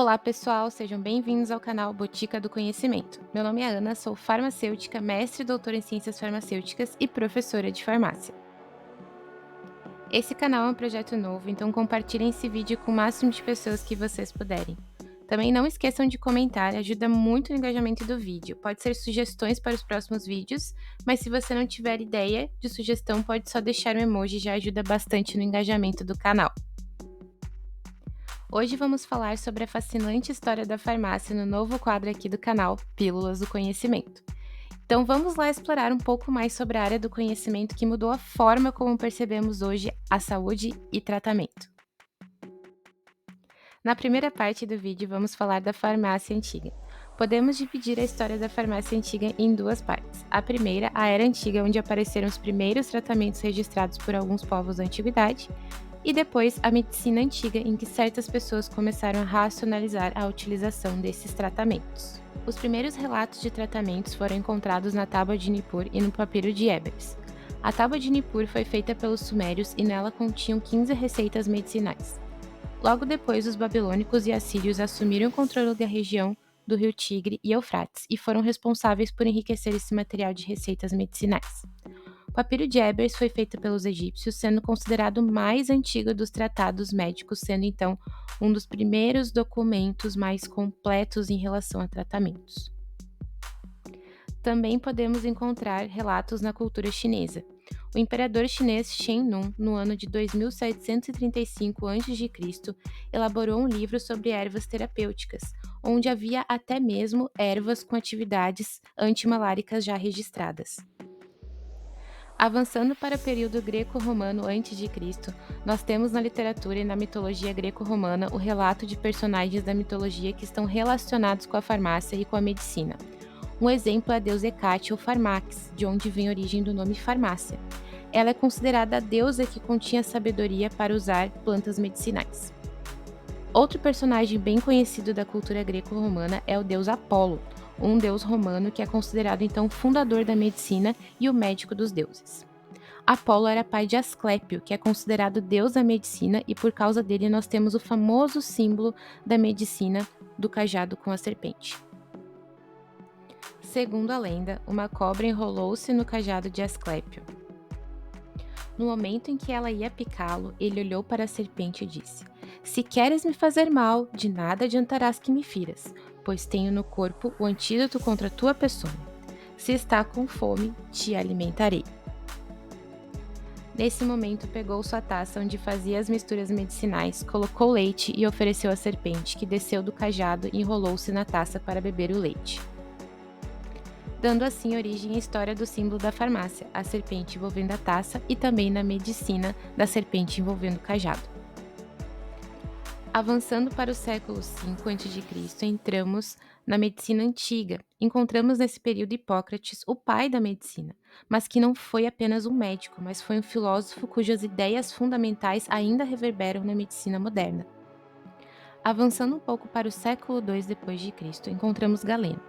Olá, pessoal, sejam bem-vindos ao canal Botica do Conhecimento. Meu nome é Ana, sou farmacêutica, mestre e doutora em ciências farmacêuticas e professora de farmácia. Esse canal é um projeto novo, então compartilhem esse vídeo com o máximo de pessoas que vocês puderem. Também não esqueçam de comentar, ajuda muito no engajamento do vídeo. Pode ser sugestões para os próximos vídeos, mas se você não tiver ideia de sugestão, pode só deixar um emoji, já ajuda bastante no engajamento do canal. Hoje vamos falar sobre a fascinante história da farmácia no novo quadro aqui do canal, Pílulas do Conhecimento. Então vamos lá explorar um pouco mais sobre a área do conhecimento que mudou a forma como percebemos hoje a saúde e tratamento. Na primeira parte do vídeo vamos falar da farmácia antiga. Podemos dividir a história da farmácia antiga em duas partes. A primeira, a Era Antiga, onde apareceram os primeiros tratamentos registrados por alguns povos da antiguidade, e depois a medicina antiga, em que certas pessoas começaram a racionalizar a utilização desses tratamentos. Os primeiros relatos de tratamentos foram encontrados na Tábua de Nippur e no Papiro de Ebers. A Tábua de Nippur foi feita pelos sumérios e nela continham 15 receitas medicinais. Logo depois, os babilônicos e assírios assumiram o controle da região do rio Tigre e Eufrates e foram responsáveis por enriquecer esse material de receitas medicinais. O Papiro de Ebers foi feito pelos egípcios, sendo considerado o mais antigo dos tratados médicos, sendo então um dos primeiros documentos mais completos em relação a tratamentos. Também podemos encontrar relatos na cultura chinesa. O imperador chinês Shen Nung, no ano de 2735 a.C., elaborou um livro sobre ervas terapêuticas, onde havia até mesmo ervas com atividades antimaláricas já registradas. Avançando para o período greco-romano a.C., nós temos na literatura e na mitologia greco-romana o relato de personagens da mitologia que estão relacionados com a farmácia e com a medicina. Um exemplo é a deusa Hecate ou Farmax, de onde vem a origem do nome farmácia. Ela é considerada a deusa que continha sabedoria para usar plantas medicinais. Outro personagem bem conhecido da cultura greco-romana é o deus Apolo, um deus romano que é considerado então o fundador da medicina e o médico dos deuses. Apolo era pai de Asclépio, que é considerado deus da medicina, e por causa dele nós temos o famoso símbolo da medicina do cajado com a serpente. Segundo a lenda, uma cobra enrolou-se no cajado de Asclépio. No momento em que ela ia picá-lo, ele olhou para a serpente e disse: "Se queres me fazer mal, de nada adiantarás que me firas, pois tenho no corpo o antídoto contra a tua peçonha. Se está com fome, te alimentarei." Nesse momento, pegou sua taça onde fazia as misturas medicinais, colocou leite e ofereceu à serpente, que desceu do cajado e enrolou-se na taça para beber o leite, dando assim origem à história do símbolo da farmácia, a serpente envolvendo a taça, e também na medicina da serpente envolvendo o cajado. Avançando para o século V a.C., entramos na medicina antiga. Encontramos nesse período Hipócrates, o pai da medicina, mas que não foi apenas um médico, mas foi um filósofo cujas ideias fundamentais ainda reverberam na medicina moderna. Avançando um pouco para o século II d.C., encontramos Galeno.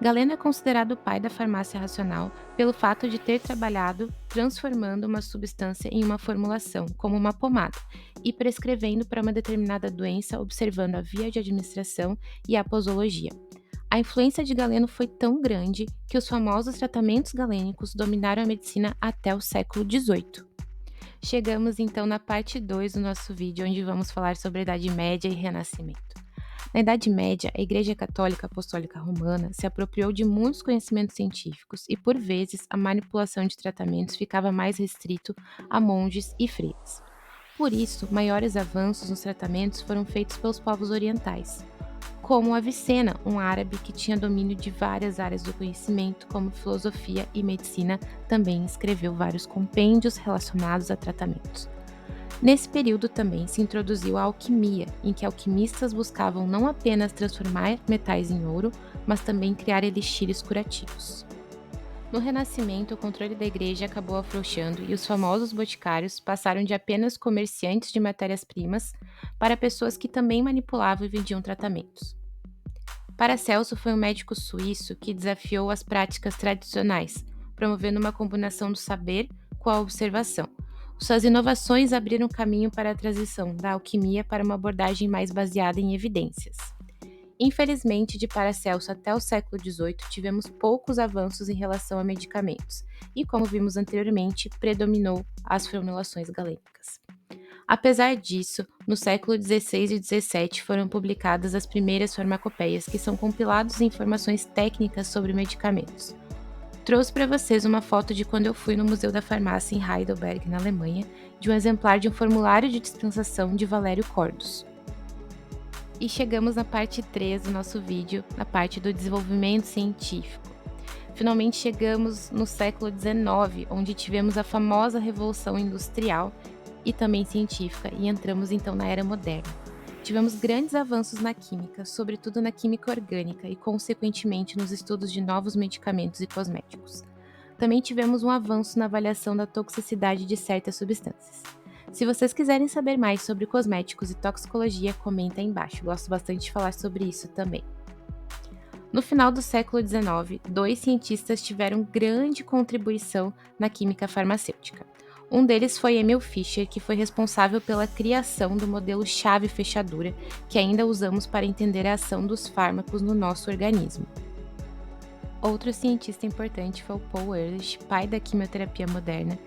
Galeno é considerado o pai da farmácia racional pelo fato de ter trabalhado transformando uma substância em uma formulação, como uma pomada, e prescrevendo para uma determinada doença, observando a via de administração e a posologia. A influência de Galeno foi tão grande que os famosos tratamentos galênicos dominaram a medicina até o século XVIII. Chegamos então na parte 2 do nosso vídeo, onde vamos falar sobre a Idade Média e Renascimento. Na Idade Média, a Igreja Católica Apostólica Romana se apropriou de muitos conhecimentos científicos e, por vezes, a manipulação de tratamentos ficava mais restrito a monges e freiras. Por isso, maiores avanços nos tratamentos foram feitos pelos povos orientais, como Avicena, um árabe que tinha domínio de várias áreas do conhecimento, como filosofia e medicina, também escreveu vários compêndios relacionados a tratamentos. Nesse período também se introduziu a alquimia, em que alquimistas buscavam não apenas transformar metais em ouro, mas também criar elixires curativos. No Renascimento, o controle da igreja acabou afrouxando e os famosos boticários passaram de apenas comerciantes de matérias-primas para pessoas que também manipulavam e vendiam tratamentos. Paracelso foi um médico suíço que desafiou as práticas tradicionais, promovendo uma combinação do saber com a observação. Suas inovações abriram caminho para a transição da alquimia para uma abordagem mais baseada em evidências. Infelizmente, de Paracelso até o século XVIII, tivemos poucos avanços em relação a medicamentos, e como vimos anteriormente, predominou as formulações galênicas. Apesar disso, no século XVI e XVII foram publicadas as primeiras farmacopeias, que são compilados de informações técnicas sobre medicamentos. Trouxe para vocês uma foto de quando eu fui no Museu da Farmácia em Heidelberg, na Alemanha, de um exemplar de um formulário de dispensação de Valério Cordus. E chegamos na parte 3 do nosso vídeo, na parte do desenvolvimento científico. Finalmente chegamos no século XIX, onde tivemos a famosa Revolução Industrial e também científica, e entramos então na Era Moderna. Tivemos grandes avanços na química, sobretudo na química orgânica e, consequentemente, nos estudos de novos medicamentos e cosméticos. Também tivemos um avanço na avaliação da toxicidade de certas substâncias. Se vocês quiserem saber mais sobre cosméticos e toxicologia, comenta aí embaixo. Gosto bastante de falar sobre isso também. No final do século XIX, dois cientistas tiveram grande contribuição na química farmacêutica. Um deles foi Emil Fischer, que foi responsável pela criação do modelo chave-fechadura, que ainda usamos para entender a ação dos fármacos no nosso organismo. Outro cientista importante foi o Paul Ehrlich, pai da quimioterapia moderna,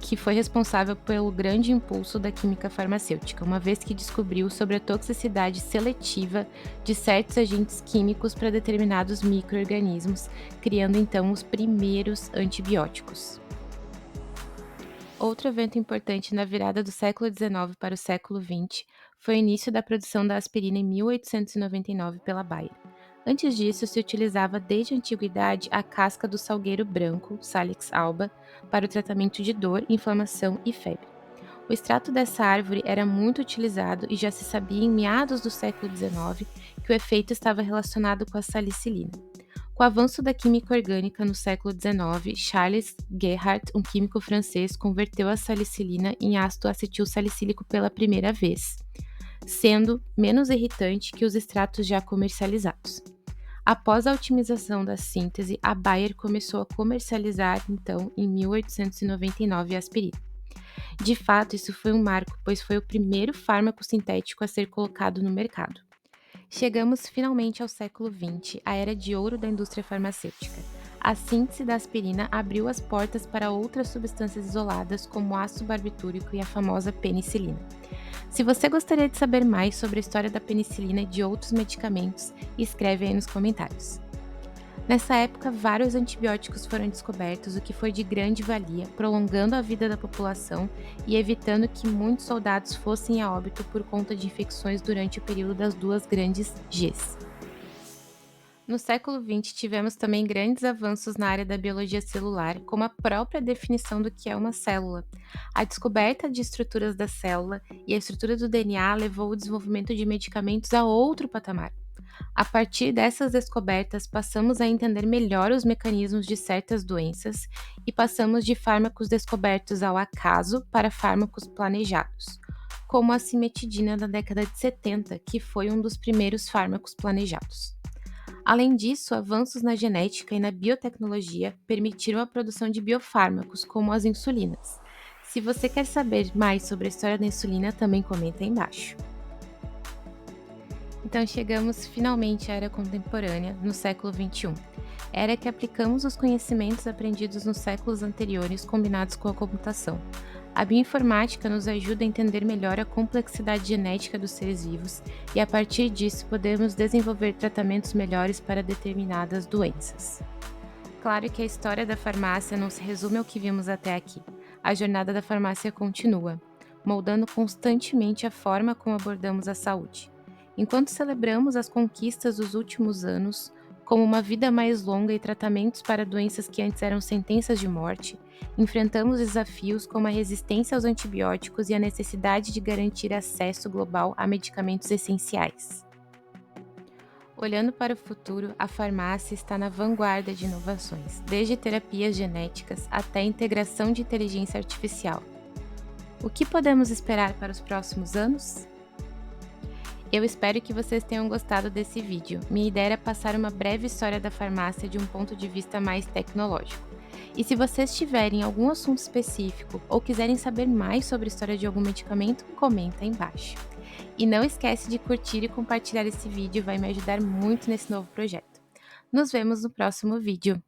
que foi responsável pelo grande impulso da química farmacêutica, uma vez que descobriu sobre a toxicidade seletiva de certos agentes químicos para determinados micro-organismos, criando então os primeiros antibióticos. Outro evento importante na virada do século XIX para o século XX foi o início da produção da aspirina em 1899 pela Bayer. Antes disso, se utilizava desde a antiguidade a casca do salgueiro branco, Salix alba, para o tratamento de dor, inflamação e febre. O extrato dessa árvore era muito utilizado e já se sabia em meados do século XIX que o efeito estava relacionado com a salicilina. Com o avanço da química orgânica no século XIX, Charles Gerhardt, um químico francês, converteu a salicilina em ácido acetil salicílico pela primeira vez, sendo menos irritante que os extratos já comercializados. Após a otimização da síntese, a Bayer começou a comercializar, então, em 1899 a aspirina. De fato, isso foi um marco, pois foi o primeiro fármaco sintético a ser colocado no mercado. Chegamos finalmente ao século XX, a era de ouro da indústria farmacêutica. A síntese da aspirina abriu as portas para outras substâncias isoladas, como o ácido barbitúrico e a famosa penicilina. Se você gostaria de saber mais sobre a história da penicilina e de outros medicamentos, escreve aí nos comentários. Nessa época, vários antibióticos foram descobertos, o que foi de grande valia, prolongando a vida da população e evitando que muitos soldados fossem a óbito por conta de infecções durante o período das duas grandes Gs. No século XX, tivemos também grandes avanços na área da biologia celular, como a própria definição do que é uma célula. A descoberta de estruturas da célula e a estrutura do DNA levou o desenvolvimento de medicamentos a outro patamar. A partir dessas descobertas, passamos a entender melhor os mecanismos de certas doenças e passamos de fármacos descobertos ao acaso para fármacos planejados, como a cimetidina na década de 70, que foi um dos primeiros fármacos planejados. Além disso, avanços na genética e na biotecnologia permitiram a produção de biofármacos, como as insulinas. Se você quer saber mais sobre a história da insulina, também comenta aí embaixo. Então chegamos finalmente à era contemporânea, no século XXI. Era que aplicamos os conhecimentos aprendidos nos séculos anteriores combinados com a computação. A bioinformática nos ajuda a entender melhor a complexidade genética dos seres vivos e, a partir disso, podemos desenvolver tratamentos melhores para determinadas doenças. Claro que a história da farmácia não se resume ao que vimos até aqui. A jornada da farmácia continua, moldando constantemente a forma como abordamos a saúde. Enquanto celebramos as conquistas dos últimos anos, como uma vida mais longa e tratamentos para doenças que antes eram sentenças de morte, enfrentamos desafios como a resistência aos antibióticos e a necessidade de garantir acesso global a medicamentos essenciais. Olhando para o futuro, a farmácia está na vanguarda de inovações, desde terapias genéticas até a integração de inteligência artificial. O que podemos esperar para os próximos anos? Eu espero que vocês tenham gostado desse vídeo. Minha ideia era passar uma breve história da farmácia de um ponto de vista mais tecnológico. E se vocês tiverem algum assunto específico ou quiserem saber mais sobre a história de algum medicamento, comenta aí embaixo. E não esquece de curtir e compartilhar esse vídeo, vai me ajudar muito nesse novo projeto. Nos vemos no próximo vídeo.